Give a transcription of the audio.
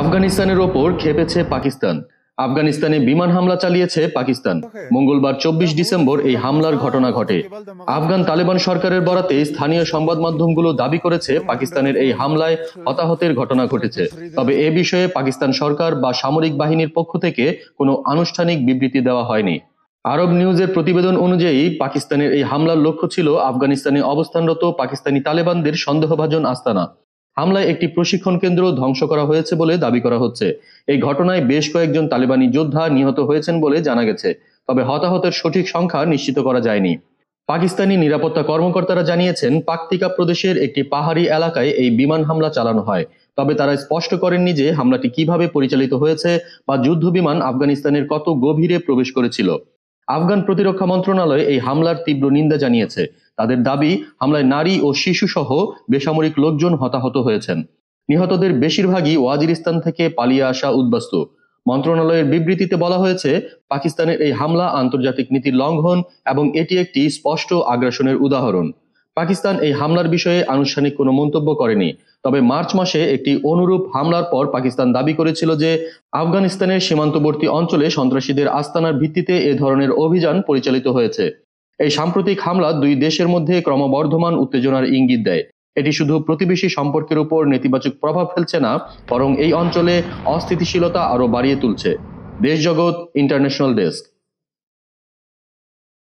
আফগানিস্তানের ওপর খেপেছে পাকিস্তান। আফগানিস্তানে বিমান হামলা চালিয়েছে পাকিস্তান। মঙ্গলবার ২৪ ডিসেম্বর এই হামলার ঘটনা ঘটে। আফগান তালেবান সরকারের বরাতে স্থানীয় সংবাদ মাধ্যমগুলো দাবি করেছে পাকিস্তানের এই হামলায় হতাহতের ঘটনা ঘটেছে। তবে এ বিষয়ে পাকিস্তান সরকার বা সামরিক বাহিনীর পক্ষ থেকে কোনো আনুষ্ঠানিক বিবৃতি দেওয়া হয়নি। আরব নিউজের প্রতিবেদন অনুযায়ী পাকিস্তানের এই হামলার লক্ষ্য ছিল আফগানিস্তানে অবস্থানরত পাকিস্তানি তালেবানদের সন্দেহভাজন আস্তানা। হামলায় একটি প্রশিক্ষণ কেন্দ্র ধ্বংস করা হয়েছে বলে দাবি করা হচ্ছে। এই ঘটনায় বেশ কয়েকজন তালেবানি যোদ্ধা নিহত হয়েছেন বলে জানা গেছে, তবে হতাহতের সঠিক সংখ্যা নিশ্চিত করা যায়নি। পাকিস্তানি নিরাপত্তা কর্মকর্তারা জানিয়েছেন পাকতিকা প্রদেশের একটি পাহাড়ি এলাকায় এই বিমান হামলা চালানো হয়, তবে তারা স্পষ্ট করেননি যে হামলাটি কিভাবে পরিচালিত হয়েছে বা যুদ্ধ বিমান আফগানিস্তানের কত গভীরে প্রবেশ করেছিল। আফগান প্রতিরক্ষা মন্ত্রণালয় এই হামলার তীব্র নিন্দা জানিয়েছে। তাদের দাবি, হামলায় নারী ও শিশু সহ বেসামরিক লোকজন হতাহত হয়েছেন। নিহতদের বেশিরভাগই ওয়াজিরিস্তান থেকে পালিয়ে আসা উদ্বাস্তু। মন্ত্রণালয়ের বিবৃতিতে বলা হয়েছে, পাকিস্তানের এই হামলা আন্তর্জাতিক নীতির লঙ্ঘন এবং এটি একটি স্পষ্ট আগ্রাসনের উদাহরণ। পাকিস্তান এই হামলার বিষয়ে আনুষ্ঠানিক কোনো মন্তব্য করেনি, তবে মার্চ মাসে একটি অনুরূপ হামলার পর পাকিস্তান দাবি করেছিল যে আফগানিস্তানের সীমান্তবর্তী অঞ্চলে সন্ত্রাসীদের আস্তানার ভিত্তিতে এ ধরনের অভিযান পরিচালিত হয়েছে। এই সাম্প্রতিক হামলা দুই দেশের মধ্যে ক্রমবর্ধমান উত্তেজনার ইঙ্গিত দেয়। এটি শুধু প্রতিবেশী সম্পর্কের উপর নেতিবাচক প্রভাব ফেলছে না, বরং এই অঞ্চলে অস্থিতিশীলতা আরও বাড়িয়ে তুলছে। দেশ জগৎ ইন্টারন্যাশনাল ডেস্ক।